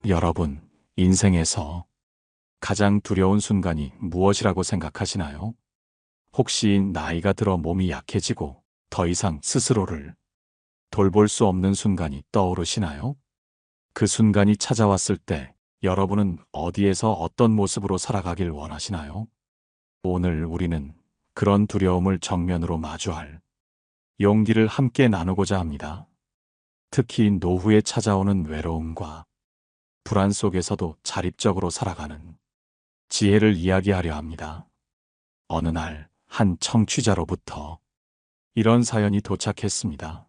여러분, 인생에서 가장 두려운 순간이 무엇이라고 생각하시나요? 혹시 나이가 들어 몸이 약해지고 더 이상 스스로를 돌볼 수 없는 순간이 떠오르시나요? 그 순간이 찾아왔을 때 여러분은 어디에서 어떤 모습으로 살아가길 원하시나요? 오늘 우리는 그런 두려움을 정면으로 마주할 용기를 함께 나누고자 합니다. 특히 노후에 찾아오는 외로움과 불안 속에서도 자립적으로 살아가는 지혜를 이야기하려 합니다. 어느 날 한 청취자로부터 이런 사연이 도착했습니다.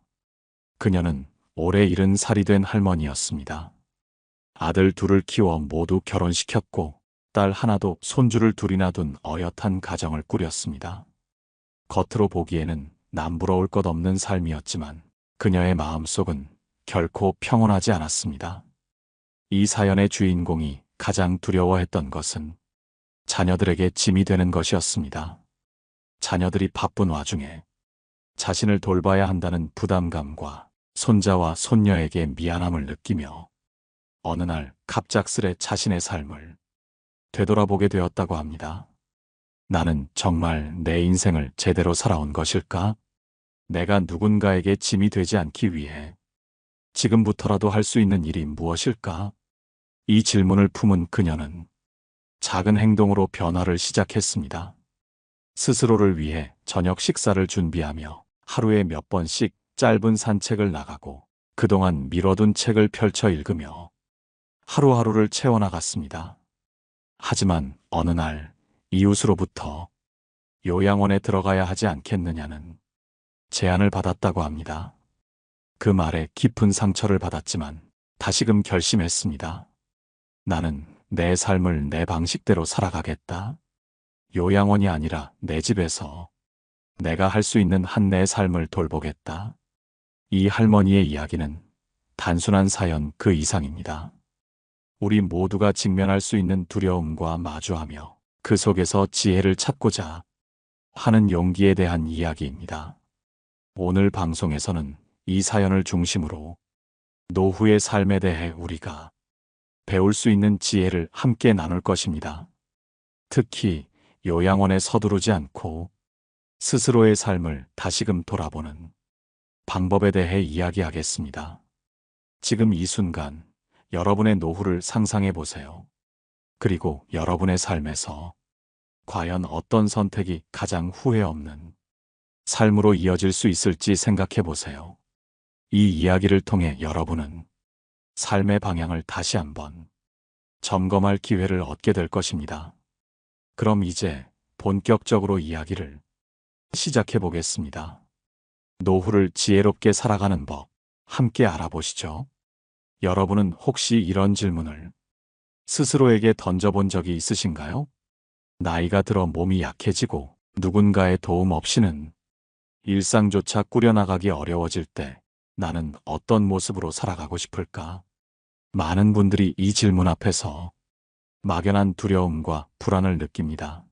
그녀는 올해 70살이 된 할머니였습니다. 아들 둘을 키워 모두 결혼시켰고 딸 하나도 손주를 둘이나 둔 어엿한 가정을 꾸렸습니다. 겉으로 보기에는 남부러울 것 없는 삶이었지만 그녀의 마음속은 결코 평온하지 않았습니다. 이 사연의 주인공이 가장 두려워했던 것은 자녀들에게 짐이 되는 것이었습니다. 자녀들이 바쁜 와중에 자신을 돌봐야 한다는 부담감과 손자와 손녀에게 미안함을 느끼며 어느 날 갑작스레 자신의 삶을 되돌아보게 되었다고 합니다. 나는 정말 내 인생을 제대로 살아온 것일까? 내가 누군가에게 짐이 되지 않기 위해 지금부터라도 할 수 있는 일이 무엇일까? 이 질문을 품은 그녀는 작은 행동으로 변화를 시작했습니다. 스스로를 위해 저녁 식사를 준비하며 하루에 몇 번씩 짧은 산책을 나가고 그동안 미뤄둔 책을 펼쳐 읽으며 하루하루를 채워나갔습니다. 하지만 어느 날 이웃으로부터 요양원에 들어가야 하지 않겠느냐는 제안을 받았다고 합니다. 그 말에 깊은 상처를 받았지만 다시금 결심했습니다. 나는 내 삶을 내 방식대로 살아가겠다. 요양원이 아니라 내 집에서 내가 할 수 있는 한 내 삶을 돌보겠다. 이 할머니의 이야기는 단순한 사연 그 이상입니다. 우리 모두가 직면할 수 있는 두려움과 마주하며 그 속에서 지혜를 찾고자 하는 용기에 대한 이야기입니다. 오늘 방송에서는 이 사연을 중심으로 노후의 삶에 대해 우리가 배울 수 있는 지혜를 함께 나눌 것입니다. 특히 요양원에 서두르지 않고 스스로의 삶을 다시금 돌아보는 방법에 대해 이야기하겠습니다. 지금 이 순간 여러분의 노후를 상상해 보세요. 그리고 여러분의 삶에서 과연 어떤 선택이 가장 후회 없는 삶으로 이어질 수 있을지 생각해 보세요. 이 이야기를 통해 여러분은 삶의 방향을 다시 한번 점검할 기회를 얻게 될 것입니다. 그럼 이제 본격적으로 이야기를 시작해 보겠습니다. 노후를 지혜롭게 살아가는 법, 함께 알아보시죠. 여러분은 혹시 이런 질문을 스스로에게 던져본 적이 있으신가요? 나이가 들어 몸이 약해지고 누군가의 도움 없이는 일상조차 꾸려나가기 어려워질 때 나는 어떤 모습으로 살아가고 싶을까? 많은 분들이 이 질문 앞에서 막연한 두려움과 불안을 느낍니다.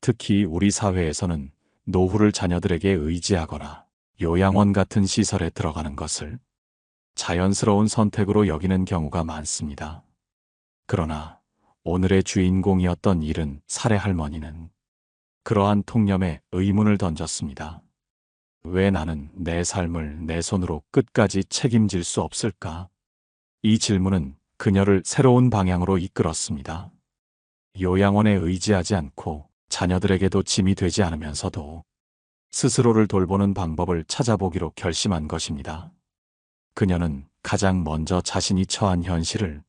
특히 우리 사회에서는 노후를 자녀들에게 의지하거나 요양원 같은 시설에 들어가는 것을 자연스러운 선택으로 여기는 경우가 많습니다. 그러나 오늘의 주인공이었던 70살의 할머니는 그러한 통념에 의문을 던졌습니다. 왜 나는 내 삶을 내 손으로 끝까지 책임질 수 없을까? 이 질문은 그녀를 새로운 방향으로 이끌었습니다. 요양원에 의지하지 않고 자녀들에게도 짐이 되지 않으면서도 스스로를 돌보는 방법을 찾아보기로 결심한 것입니다. 그녀는 가장 먼저 자신이 처한 현실을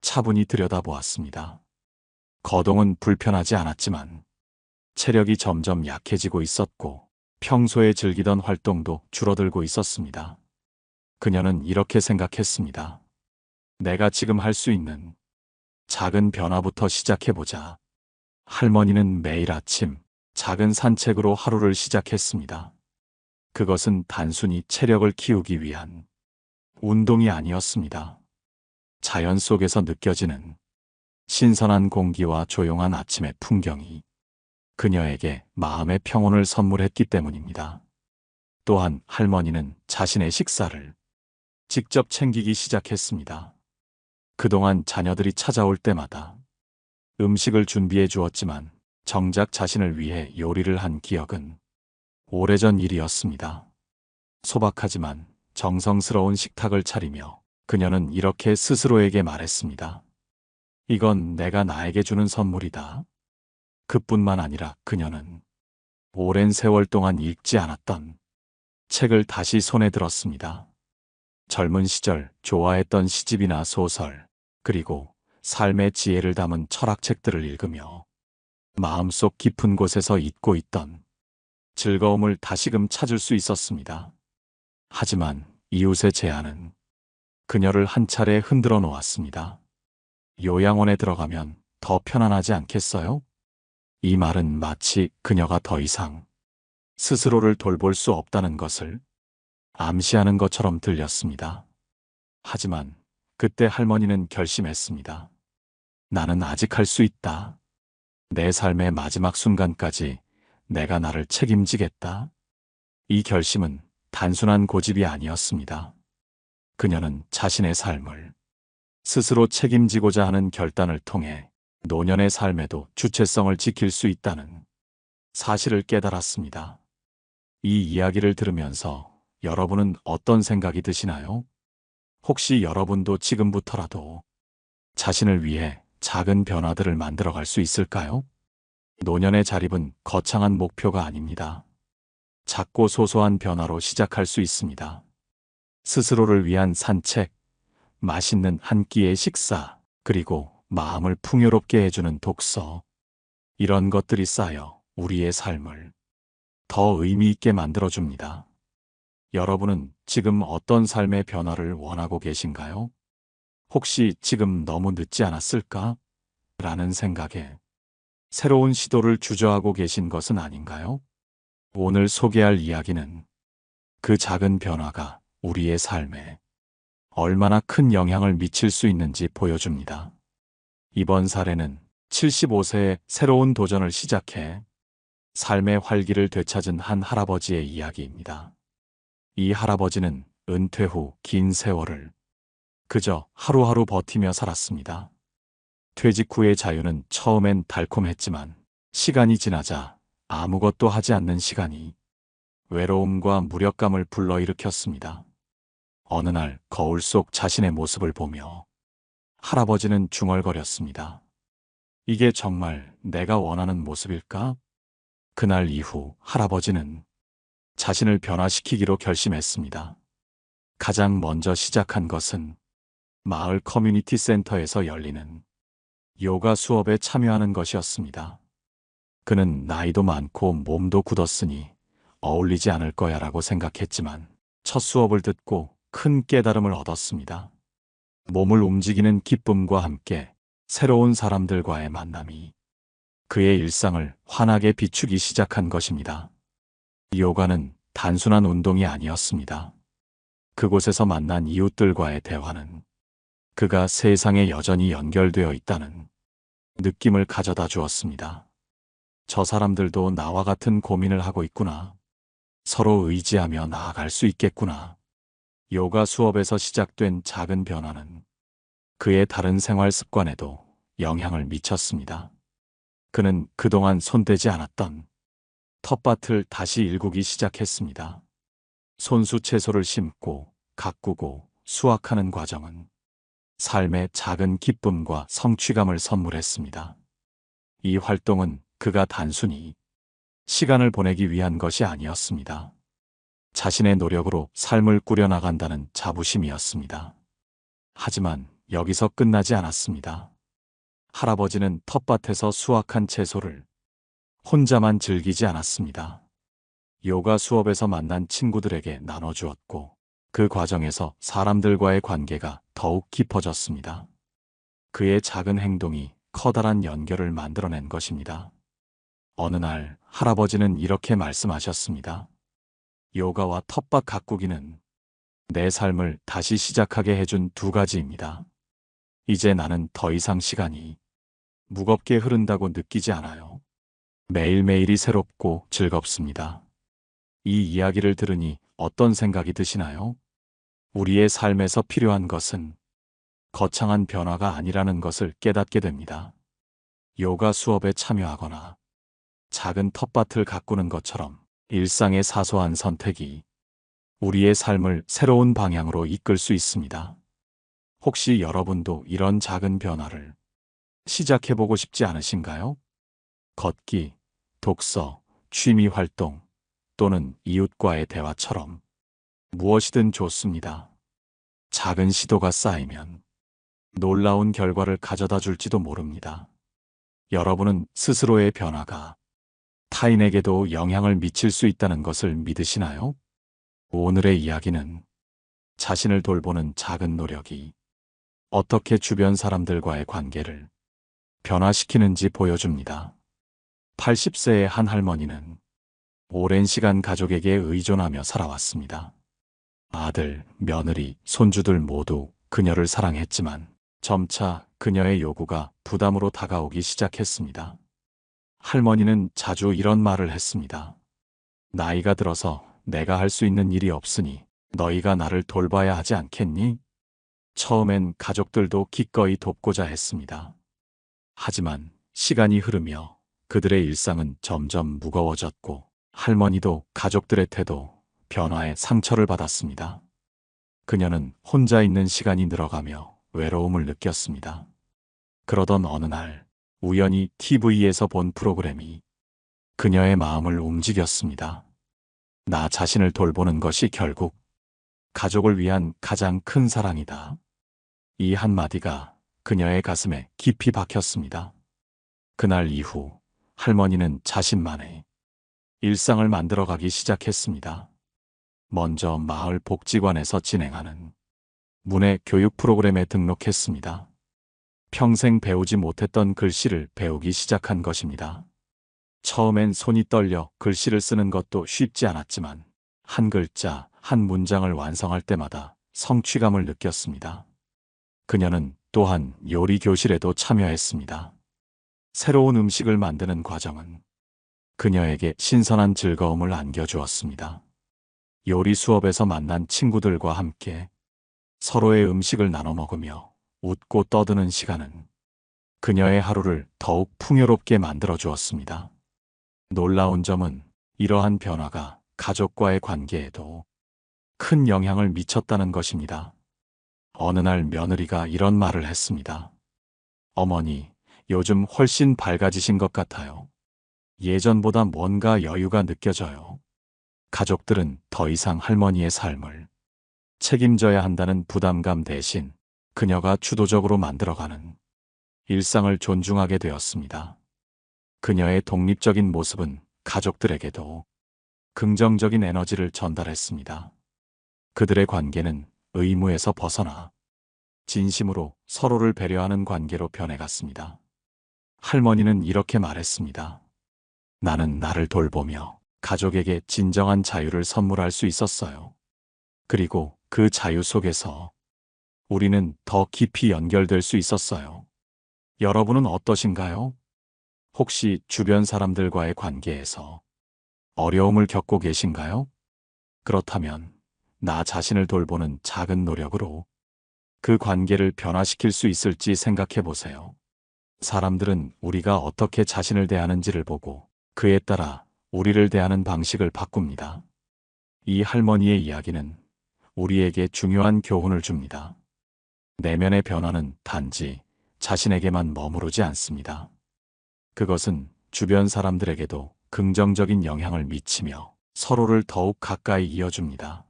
차분히 들여다보았습니다. 거동은 불편하지 않았지만 체력이 점점 약해지고 있었고 평소에 즐기던 활동도 줄어들고 있었습니다. 그녀는 이렇게 생각했습니다. 내가 지금 할 수 있는 작은 변화부터 시작해보자. 할머니는 매일 아침 작은 산책으로 하루를 시작했습니다. 그것은 단순히 체력을 키우기 위한 운동이 아니었습니다. 자연 속에서 느껴지는 신선한 공기와 조용한 아침의 풍경이 그녀에게 마음의 평온을 선물했기 때문입니다. 또한 할머니는 자신의 식사를 직접 챙기기 시작했습니다. 그동안 자녀들이 찾아올 때마다 음식을 준비해 주었지만 정작 자신을 위해 요리를 한 기억은 오래전 일이었습니다. 소박하지만 정성스러운 식탁을 차리며 그녀는 이렇게 스스로에게 말했습니다. 이건 내가 나에게 주는 선물이다. 그뿐만 아니라 그녀는 오랜 세월 동안 읽지 않았던 책을 다시 손에 들었습니다. 젊은 시절 좋아했던 시집이나 소설, 그리고 삶의 지혜를 담은 철학책들을 읽으며 마음속 깊은 곳에서 잊고 있던 즐거움을 다시금 찾을 수 있었습니다. 하지만 이웃의 제안은 그녀를 한 차례 흔들어 놓았습니다. 요양원에 들어가면 더 편안하지 않겠어요? 이 말은 마치 그녀가 더 이상 스스로를 돌볼 수 없다는 것을 암시하는 것처럼 들렸습니다. 하지만 그때 할머니는 결심했습니다. 나는 아직 할 수 있다. 내 삶의 마지막 순간까지 내가 나를 책임지겠다. 이 결심은 단순한 고집이 아니었습니다. 그녀는 자신의 삶을 스스로 책임지고자 하는 결단을 통해 노년의 삶에도 주체성을 지킬 수 있다는 사실을 깨달았습니다. 이 이야기를 들으면서 여러분은 어떤 생각이 드시나요? 혹시 여러분도 지금부터라도 자신을 위해 작은 변화들을 만들어갈 수 있을까요? 노년의 자립은 거창한 목표가 아닙니다. 작고 소소한 변화로 시작할 수 있습니다. 스스로를 위한 산책, 맛있는 한 끼의 식사, 그리고 마음을 풍요롭게 해주는 독서. 이런 것들이 쌓여 우리의 삶을 더 의미 있게 만들어줍니다. 여러분은 지금 어떤 삶의 변화를 원하고 계신가요? 혹시 지금 너무 늦지 않았을까? 라는 생각에 새로운 시도를 주저하고 계신 것은 아닌가요? 오늘 소개할 이야기는 그 작은 변화가 우리의 삶에 얼마나 큰 영향을 미칠 수 있는지 보여줍니다. 이번 사례는 75세에 새로운 도전을 시작해 삶의 활기를 되찾은 한 할아버지의 이야기입니다. 이 할아버지는 은퇴 후 긴 세월을 그저 하루하루 버티며 살았습니다. 퇴직 후의 자유는 처음엔 달콤했지만 시간이 지나자 아무것도 하지 않는 시간이 외로움과 무력감을 불러일으켰습니다. 어느 날 거울 속 자신의 모습을 보며 할아버지는 중얼거렸습니다. 이게 정말 내가 원하는 모습일까? 그날 이후 할아버지는 자신을 변화시키기로 결심했습니다. 가장 먼저 시작한 것은 마을 커뮤니티 센터에서 열리는 요가 수업에 참여하는 것이었습니다. 그는 나이도 많고 몸도 굳었으니 어울리지 않을 거야라고 생각했지만 첫 수업을 듣고 큰 깨달음을 얻었습니다. 몸을 움직이는 기쁨과 함께 새로운 사람들과의 만남이 그의 일상을 환하게 비추기 시작한 것입니다. 요가는 단순한 운동이 아니었습니다. 그곳에서 만난 이웃들과의 대화는 그가 세상에 여전히 연결되어 있다는 느낌을 가져다 주었습니다. 저 사람들도 나와 같은 고민을 하고 있구나. 서로 의지하며 나아갈 수 있겠구나. 요가 수업에서 시작된 작은 변화는 그의 다른 생활 습관에도 영향을 미쳤습니다. 그는 그동안 손대지 않았던 텃밭을 다시 일구기 시작했습니다. 손수 채소를 심고 가꾸고 수확하는 과정은 삶의 작은 기쁨과 성취감을 선물했습니다. 이 활동은 그가 단순히 시간을 보내기 위한 것이 아니었습니다. 자신의 노력으로 삶을 꾸려나간다는 자부심이었습니다. 하지만 여기서 끝나지 않았습니다. 할아버지는 텃밭에서 수확한 채소를 혼자만 즐기지 않았습니다. 요가 수업에서 만난 친구들에게 나눠주었고 그 과정에서 사람들과의 관계가 더욱 깊어졌습니다. 그의 작은 행동이 커다란 연결을 만들어낸 것입니다. 어느 날 할아버지는 이렇게 말씀하셨습니다. 요가와 텃밭 가꾸기는 내 삶을 다시 시작하게 해준 두 가지입니다. 이제 나는 더 이상 시간이 무겁게 흐른다고 느끼지 않아요. 매일매일이 새롭고 즐겁습니다. 이 이야기를 들으니 어떤 생각이 드시나요? 우리의 삶에서 필요한 것은 거창한 변화가 아니라는 것을 깨닫게 됩니다. 요가 수업에 참여하거나 작은 텃밭을 가꾸는 것처럼 일상의 사소한 선택이 우리의 삶을 새로운 방향으로 이끌 수 있습니다. 혹시 여러분도 이런 작은 변화를 시작해보고 싶지 않으신가요? 걷기, 독서, 취미 활동 또는 이웃과의 대화처럼 무엇이든 좋습니다. 작은 시도가 쌓이면 놀라운 결과를 가져다 줄지도 모릅니다. 여러분은 스스로의 변화가 타인에게도 영향을 미칠 수 있다는 것을 믿으시나요? 오늘의 이야기는 자신을 돌보는 작은 노력이 어떻게 주변 사람들과의 관계를 변화시키는지 보여줍니다. 80세의 한 할머니는 오랜 시간 가족에게 의존하며 살아왔습니다. 아들, 며느리, 손주들 모두 그녀를 사랑했지만 점차 그녀의 요구가 부담으로 다가오기 시작했습니다. 할머니는 자주 이런 말을 했습니다. 나이가 들어서 내가 할 수 있는 일이 없으니 너희가 나를 돌봐야 하지 않겠니? 처음엔 가족들도 기꺼이 돕고자 했습니다. 하지만 시간이 흐르며 그들의 일상은 점점 무거워졌고 할머니도 가족들의 태도, 변화에 상처를 받았습니다. 그녀는 혼자 있는 시간이 늘어가며 외로움을 느꼈습니다. 그러던 어느 날 우연히 TV에서 본 프로그램이 그녀의 마음을 움직였습니다. 나 자신을 돌보는 것이 결국 가족을 위한 가장 큰 사랑이다. 이 한마디가 그녀의 가슴에 깊이 박혔습니다. 그날 이후 할머니는 자신만의 일상을 만들어가기 시작했습니다. 먼저 마을 복지관에서 진행하는 문해 교육 프로그램에 등록했습니다. 평생 배우지 못했던 글씨를 배우기 시작한 것입니다. 처음엔 손이 떨려 글씨를 쓰는 것도 쉽지 않았지만 한 글자, 한 문장을 완성할 때마다 성취감을 느꼈습니다. 그녀는 또한 요리 교실에도 참여했습니다. 새로운 음식을 만드는 과정은 그녀에게 신선한 즐거움을 안겨주었습니다. 요리 수업에서 만난 친구들과 함께 서로의 음식을 나눠 먹으며 웃고 떠드는 시간은 그녀의 하루를 더욱 풍요롭게 만들어 주었습니다. 놀라운 점은 이러한 변화가 가족과의 관계에도 큰 영향을 미쳤다는 것입니다. 어느 날 며느리가 이런 말을 했습니다. 어머니, 요즘 훨씬 밝아지신 것 같아요. 예전보다 뭔가 여유가 느껴져요. 가족들은 더 이상 할머니의 삶을 책임져야 한다는 부담감 대신 그녀가 주도적으로 만들어가는 일상을 존중하게 되었습니다. 그녀의 독립적인 모습은 가족들에게도 긍정적인 에너지를 전달했습니다. 그들의 관계는 의무에서 벗어나 진심으로 서로를 배려하는 관계로 변해갔습니다. 할머니는 이렇게 말했습니다. 나는 나를 돌보며 가족에게 진정한 자유를 선물할 수 있었어요. 그리고 그 자유 속에서 우리는 더 깊이 연결될 수 있었어요. 여러분은 어떠신가요? 혹시 주변 사람들과의 관계에서 어려움을 겪고 계신가요? 그렇다면 나 자신을 돌보는 작은 노력으로 그 관계를 변화시킬 수 있을지 생각해 보세요. 사람들은 우리가 어떻게 자신을 대하는지를 보고 그에 따라 우리를 대하는 방식을 바꿉니다. 이 할머니의 이야기는 우리에게 중요한 교훈을 줍니다. 내면의 변화는 단지 자신에게만 머무르지 않습니다. 그것은 주변 사람들에게도 긍정적인 영향을 미치며 서로를 더욱 가까이 이어줍니다.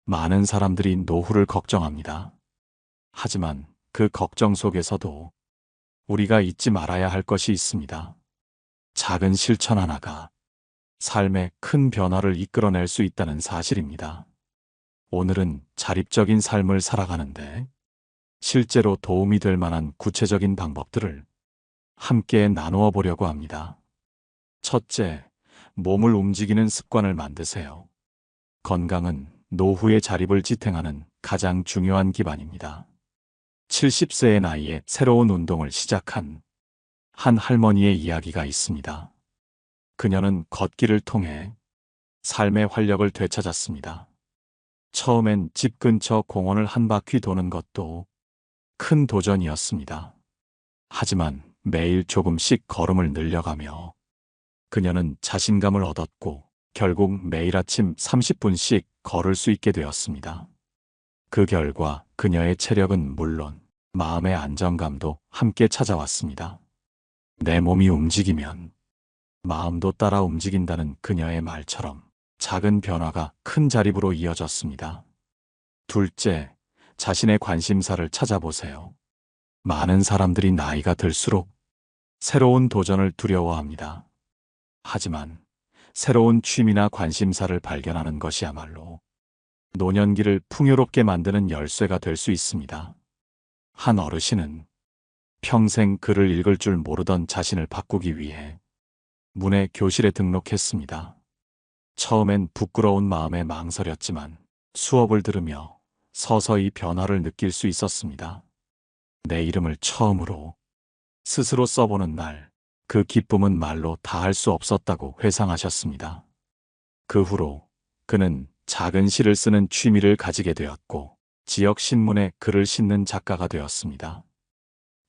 많은 사람들이 노후를 걱정합니다. 하지만 그 걱정 속에서도 우리가 잊지 말아야 할 것이 있습니다. 작은 실천 하나가 삶에 큰 변화를 이끌어낼 수 있다는 사실입니다. 오늘은 자립적인 삶을 살아가는데 실제로 도움이 될 만한 구체적인 방법들을 함께 나누어 보려고 합니다. 첫째, 몸을 움직이는 습관을 만드세요. 건강은 노후의 자립을 지탱하는 가장 중요한 기반입니다. 70세의 나이에 새로운 운동을 시작한 한 할머니의 이야기가 있습니다. 그녀는 걷기를 통해 삶의 활력을 되찾았습니다. 처음엔 집 근처 공원을 한 바퀴 도는 것도 큰 도전이었습니다. 하지만 매일 조금씩 걸음을 늘려가며 그녀는 자신감을 얻었고 결국 매일 아침 30분씩 걸을 수 있게 되었습니다. 그 결과 그녀의 체력은 물론 마음의 안정감도 함께 찾아왔습니다. 내 몸이 움직이면 마음도 따라 움직인다는 그녀의 말처럼 작은 변화가 큰 자립으로 이어졌습니다. 둘째, 자신의 관심사를 찾아보세요. 많은 사람들이 나이가 들수록 새로운 도전을 두려워합니다. 하지만 새로운 취미나 관심사를 발견하는 것이야말로 노년기를 풍요롭게 만드는 열쇠가 될 수 있습니다. 한 어르신은 평생 글을 읽을 줄 모르던 자신을 바꾸기 위해 문해 교실에 등록했습니다. 처음엔 부끄러운 마음에 망설였지만 수업을 들으며 서서히 변화를 느낄 수 있었습니다. 내 이름을 처음으로 스스로 써보는 날, 그 기쁨은 말로 다할 수 없었다고 회상하셨습니다. 그 후로 그는 작은 시를 쓰는 취미를 가지게 되었고 지역 신문에 글을 싣는 작가가 되었습니다.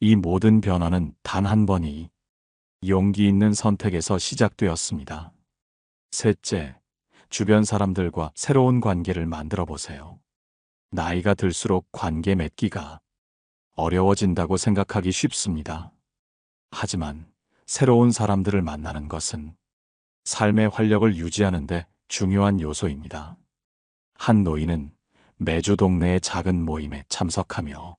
이 모든 변화는 단 한 번이 용기 있는 선택에서 시작되었습니다. 셋째, 주변 사람들과 새로운 관계를 만들어 보세요. 나이가 들수록 관계 맺기가 어려워진다고 생각하기 쉽습니다. 하지만 새로운 사람들을 만나는 것은 삶의 활력을 유지하는 데 중요한 요소입니다. 한 노인은 매주 동네의 작은 모임에 참석하며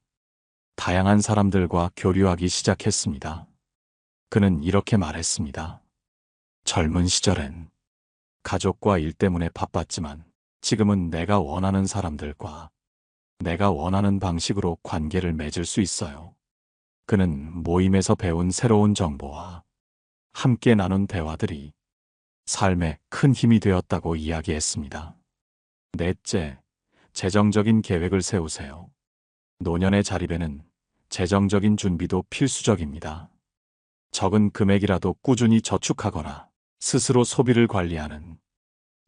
다양한 사람들과 교류하기 시작했습니다. 그는 이렇게 말했습니다. 젊은 시절엔 가족과 일 때문에 바빴지만 지금은 내가 원하는 사람들과 내가 원하는 방식으로 관계를 맺을 수 있어요. 그는 모임에서 배운 새로운 정보와 함께 나눈 대화들이 삶에 큰 힘이 되었다고 이야기했습니다. 넷째, 재정적인 계획을 세우세요. 노년의 자립에는 재정적인 준비도 필수적입니다. 적은 금액이라도 꾸준히 저축하거나 스스로 소비를 관리하는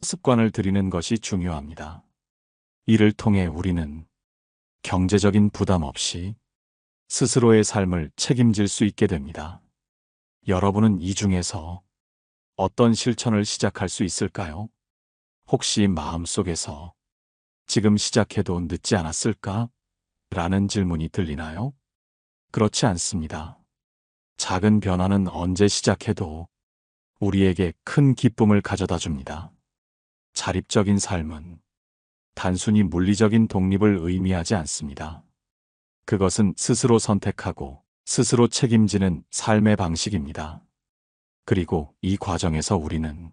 습관을 들이는 것이 중요합니다. 이를 통해 우리는 경제적인 부담 없이 스스로의 삶을 책임질 수 있게 됩니다. 여러분은 이 중에서 어떤 실천을 시작할 수 있을까요? 혹시 마음속에서 지금 시작해도 늦지 않았을까? 라는 질문이 들리나요? 그렇지 않습니다. 작은 변화는 언제 시작해도 우리에게 큰 기쁨을 가져다 줍니다. 자립적인 삶은 단순히 물리적인 독립을 의미하지 않습니다. 그것은 스스로 선택하고 스스로 책임지는 삶의 방식입니다. 그리고 이 과정에서 우리는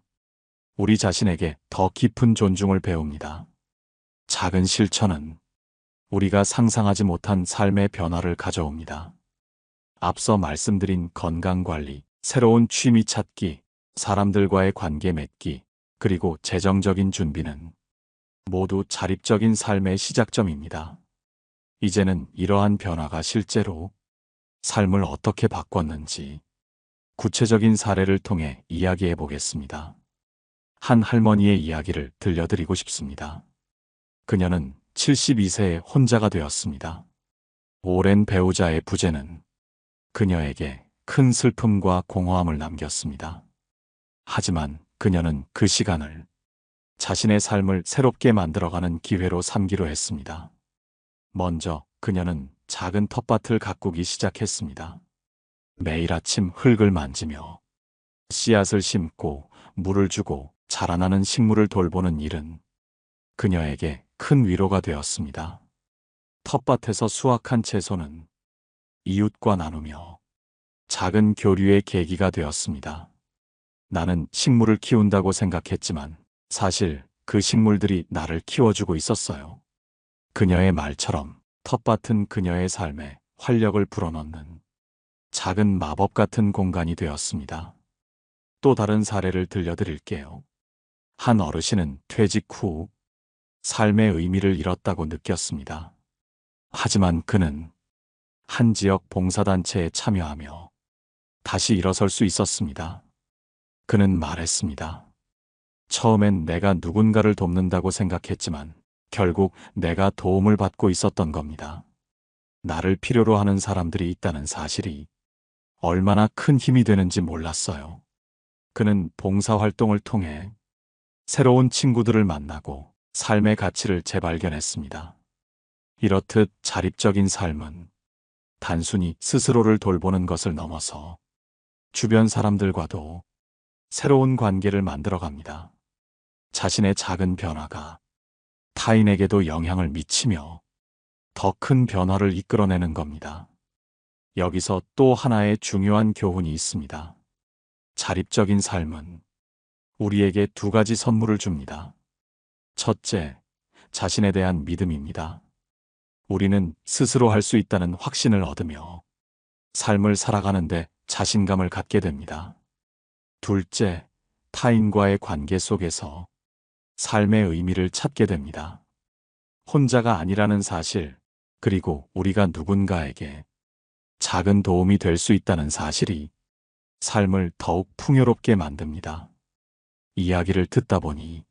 우리 자신에게 더 깊은 존중을 배웁니다. 작은 실천은 우리가 상상하지 못한 삶의 변화를 가져옵니다. 앞서 말씀드린 건강관리, 새로운 취미 찾기, 사람들과의 관계 맺기, 그리고 재정적인 준비는 모두 자립적인 삶의 시작점입니다. 이제는 이러한 변화가 실제로 삶을 어떻게 바꿨는지 구체적인 사례를 통해 이야기해 보겠습니다. 한 할머니의 이야기를 들려드리고 싶습니다. 그녀는 72세에 혼자가 되었습니다. 오랜 배우자의 부재는 그녀에게 큰 슬픔과 공허함을 남겼습니다. 하지만 그녀는 그 시간을 자신의 삶을 새롭게 만들어가는 기회로 삼기로 했습니다. 먼저 그녀는 작은 텃밭을 가꾸기 시작했습니다. 매일 아침 흙을 만지며 씨앗을 심고 물을 주고 자라나는 식물을 돌보는 일은 그녀에게 큰 위로가 되었습니다. 텃밭에서 수확한 채소는 이웃과 나누며 작은 교류의 계기가 되었습니다. 나는 식물을 키운다고 생각했지만 사실 그 식물들이 나를 키워주고 있었어요. 그녀의 말처럼 텃밭은 그녀의 삶에 활력을 불어넣는 작은 마법 같은 공간이 되었습니다. 또 다른 사례를 들려드릴게요. 한 어르신은 퇴직 후 삶의 의미를 잃었다고 느꼈습니다. 하지만 그는 한 지역 봉사단체에 참여하며 다시 일어설 수 있었습니다. 그는 말했습니다. 처음엔 내가 누군가를 돕는다고 생각했지만 결국 내가 도움을 받고 있었던 겁니다. 나를 필요로 하는 사람들이 있다는 사실이 얼마나 큰 힘이 되는지 몰랐어요. 그는 봉사활동을 통해 새로운 친구들을 만나고 삶의 가치를 재발견했습니다. 이렇듯 자립적인 삶은 단순히 스스로를 돌보는 것을 넘어서 주변 사람들과도 새로운 관계를 만들어갑니다. 자신의 작은 변화가 타인에게도 영향을 미치며 더 큰 변화를 이끌어내는 겁니다. 여기서 또 하나의 중요한 교훈이 있습니다. 자립적인 삶은 우리에게 두 가지 선물을 줍니다. 첫째, 자신에 대한 믿음입니다. 우리는 스스로 할 수 있다는 확신을 얻으며 삶을 살아가는데 자신감을 갖게 됩니다. 둘째, 타인과의 관계 속에서 삶의 의미를 찾게 됩니다. 혼자가 아니라는 사실, 그리고 우리가 누군가에게 작은 도움이 될 수 있다는 사실이 삶을 더욱 풍요롭게 만듭니다. 이야기를 듣다 보니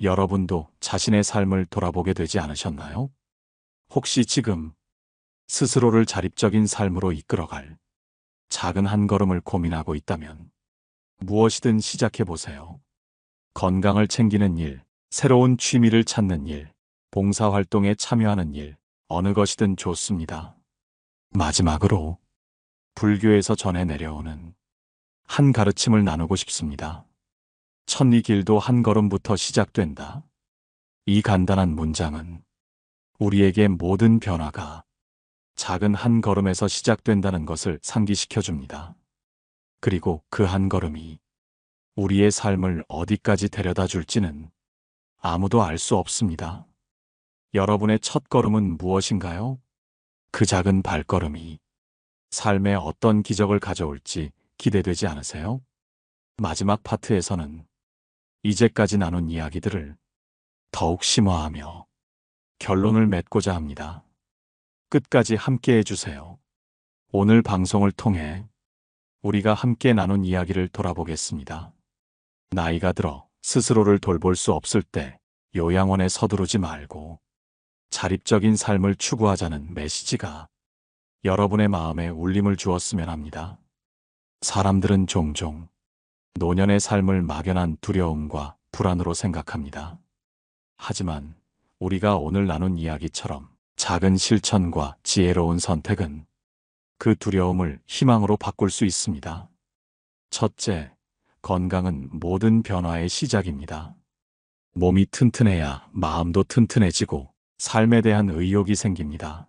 여러분도 자신의 삶을 돌아보게 되지 않으셨나요? 혹시 지금 스스로를 자립적인 삶으로 이끌어갈 작은 한 걸음을 고민하고 있다면 무엇이든 시작해 보세요. 건강을 챙기는 일, 새로운 취미를 찾는 일, 봉사활동에 참여하는 일, 어느 것이든 좋습니다. 마지막으로 불교에서 전해 내려오는 한 가르침을 나누고 싶습니다. 첫 이 길도 한 걸음부터 시작된다. 이 간단한 문장은 우리에게 모든 변화가 작은 한 걸음에서 시작된다는 것을 상기시켜 줍니다. 그리고 그 한 걸음이 우리의 삶을 어디까지 데려다 줄지는 아무도 알 수 없습니다. 여러분의 첫 걸음은 무엇인가요? 그 작은 발걸음이 삶에 어떤 기적을 가져올지 기대되지 않으세요? 마지막 파트에서는 이제까지 나눈 이야기들을 더욱 심화하며 결론을 맺고자 합니다. 끝까지 함께 해주세요. 오늘 방송을 통해 우리가 함께 나눈 이야기를 돌아보겠습니다. 나이가 들어 스스로를 돌볼 수 없을 때 요양원에 서두르지 말고 자립적인 삶을 추구하자는 메시지가 여러분의 마음에 울림을 주었으면 합니다. 사람들은 종종 노년의 삶을 막연한 두려움과 불안으로 생각합니다. 하지만 우리가 오늘 나눈 이야기처럼 작은 실천과 지혜로운 선택은 그 두려움을 희망으로 바꿀 수 있습니다. 첫째, 건강은 모든 변화의 시작입니다. 몸이 튼튼해야 마음도 튼튼해지고 삶에 대한 의욕이 생깁니다.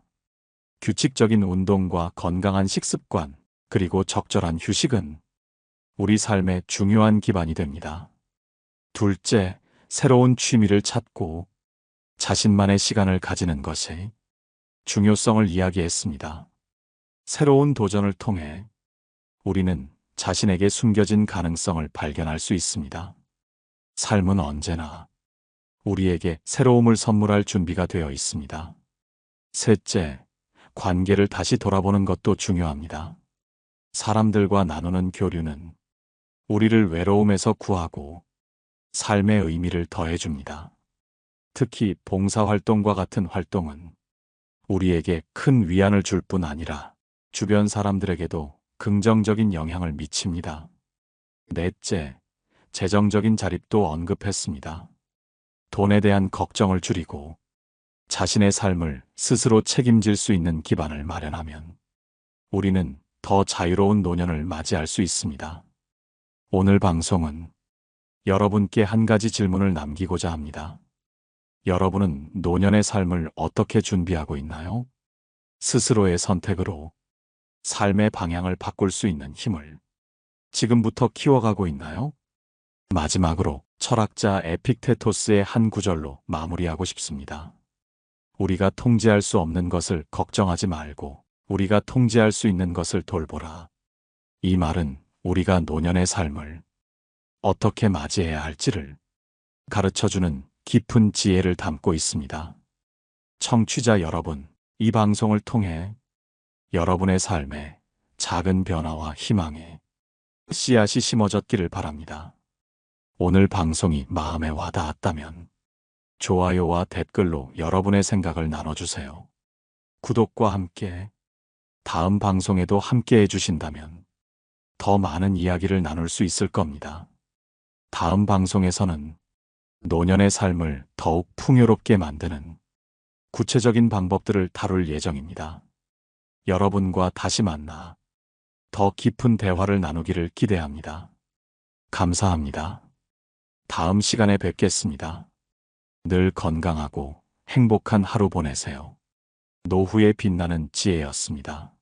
규칙적인 운동과 건강한 식습관, 그리고 적절한 휴식은 우리 삶의 중요한 기반이 됩니다. 둘째, 새로운 취미를 찾고 자신만의 시간을 가지는 것의 중요성을 이야기했습니다. 새로운 도전을 통해 우리는 자신에게 숨겨진 가능성을 발견할 수 있습니다. 삶은 언제나 우리에게 새로움을 선물할 준비가 되어 있습니다. 셋째, 관계를 다시 돌아보는 것도 중요합니다. 사람들과 나누는 교류는 우리를 외로움에서 구하고 삶의 의미를 더해줍니다. 특히 봉사활동과 같은 활동은 우리에게 큰 위안을 줄 뿐 아니라 주변 사람들에게도 긍정적인 영향을 미칩니다. 넷째, 재정적인 자립도 언급했습니다. 돈에 대한 걱정을 줄이고 자신의 삶을 스스로 책임질 수 있는 기반을 마련하면 우리는 더 자유로운 노년을 맞이할 수 있습니다. 오늘 방송은 여러분께 한 가지 질문을 남기고자 합니다. 여러분은 노년의 삶을 어떻게 준비하고 있나요? 스스로의 선택으로 삶의 방향을 바꿀 수 있는 힘을 지금부터 키워가고 있나요? 마지막으로 철학자 에픽테토스의 한 구절로 마무리하고 싶습니다. 우리가 통제할 수 없는 것을 걱정하지 말고 우리가 통제할 수 있는 것을 돌보라. 이 말은 우리가 노년의 삶을 어떻게 맞이해야 할지를 가르쳐주는 깊은 지혜를 담고 있습니다. 청취자 여러분, 이 방송을 통해 여러분의 삶에 작은 변화와 희망의 씨앗이 심어졌기를 바랍니다. 오늘 방송이 마음에 와닿았다면 좋아요와 댓글로 여러분의 생각을 나눠주세요. 구독과 함께 다음 방송에도 함께 해주신다면 더 많은 이야기를 나눌 수 있을 겁니다. 다음 방송에서는 노년의 삶을 더욱 풍요롭게 만드는 구체적인 방법들을 다룰 예정입니다. 여러분과 다시 만나 더 깊은 대화를 나누기를 기대합니다. 감사합니다. 다음 시간에 뵙겠습니다. 늘 건강하고 행복한 하루 보내세요. 노후에 빛나는 지혜였습니다.